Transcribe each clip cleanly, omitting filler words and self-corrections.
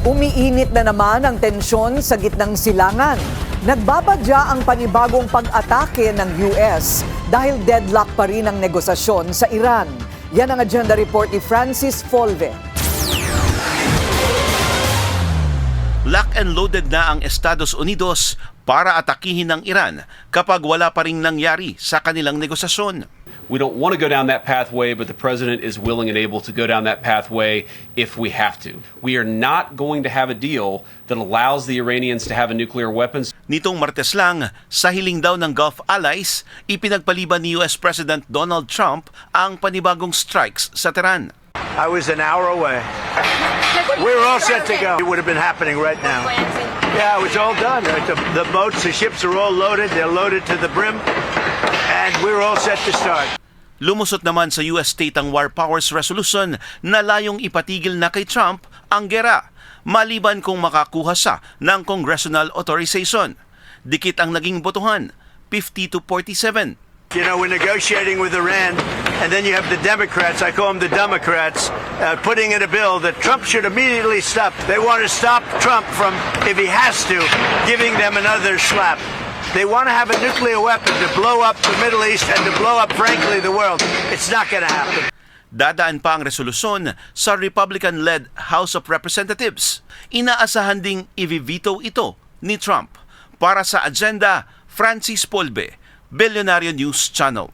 Umiinit na naman ang tensyon sa gitnang silangan. Nagbabadya ang panibagong pag-atake ng US dahil deadlock pa rin ang negosasyon sa Iran. Yan ang agenda report ni Francis Folve. Lock and loaded na ang Estados Unidos para atakihin ng Iran kapag wala pa ring nangyari sa kanilang negosasyon. We don't want to go down that pathway, but the president is willing and able to go down that pathway if we have to. We are not going to have a deal that allows the Iranians to have a nuclear weapons. Nitong Martes lang, sa hiling daw ng Gulf allies, ipinagpaliban ni US President Donald Trump ang panibagong strikes sa Tehran. I was an hour away. We were all set to go. It would have been happening right now. Yeah, it was all done. The boats, the ships are all loaded. They're loaded to the brim. And we were all set to start. Lumusot naman sa US State ang War Powers Resolution na layong ipatigil na kay Trump ang gera, maliban kung makakuha siya ng congressional authorization. Dikit ang naging botohan, 50 to 47. You know, we're negotiating with Iran, and then you have the Democrats, I call them the Democrats, putting in a bill that Trump should immediately stop. They want to stop Trump from, if he has to, giving them another slap. They want to have a nuclear weapon to blow up the Middle East and to blow up, frankly, the world. It's not going to happen. Dadaan pa ang resolusyon sa Republican-led House of Representatives. Inaasahan ding i-veto ito ni Trump. Para sa agenda, Francis Folve, Billionario News Channel.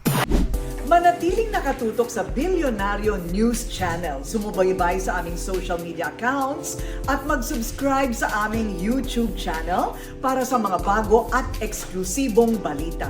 Manatiling nakatutok sa Billionario News Channel. Sumubaybay sa aming social media accounts at mag-subscribe sa aming YouTube channel para sa mga bago at eksklusibong balita.